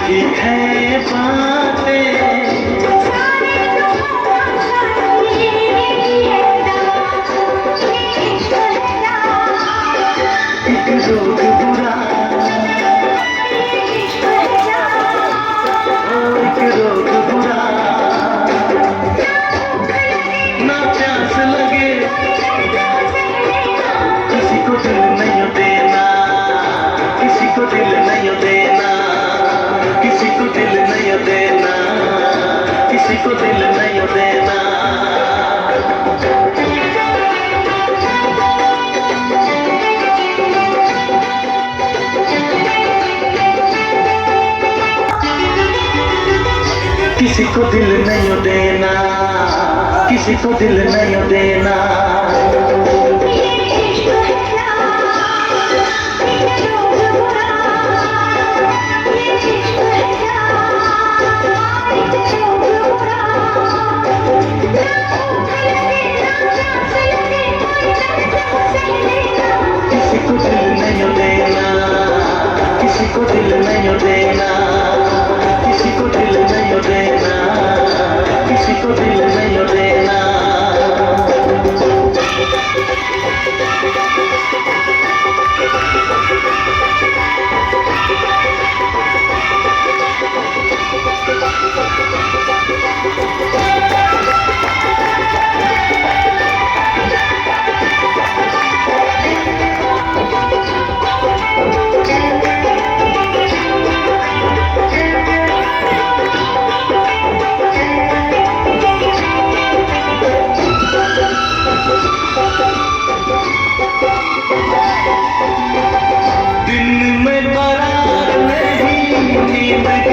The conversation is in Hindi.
ठीक है बातें एक रोग बुरा एक रोग बुरा ना प्यास लगे किसी को दिल नहीं देना किसी को दिल नहीं देना किसी को दिल नहीं देना किसी को दिल नहीं देना किसी को दिल नहीं देना किसी को दिल नहीं देना किसी को दिल नहीं देना किसी को दिल नहीं देना किसी को दिल नहीं देना किसी को दिल नहीं देना दिन में करार नहीं नींद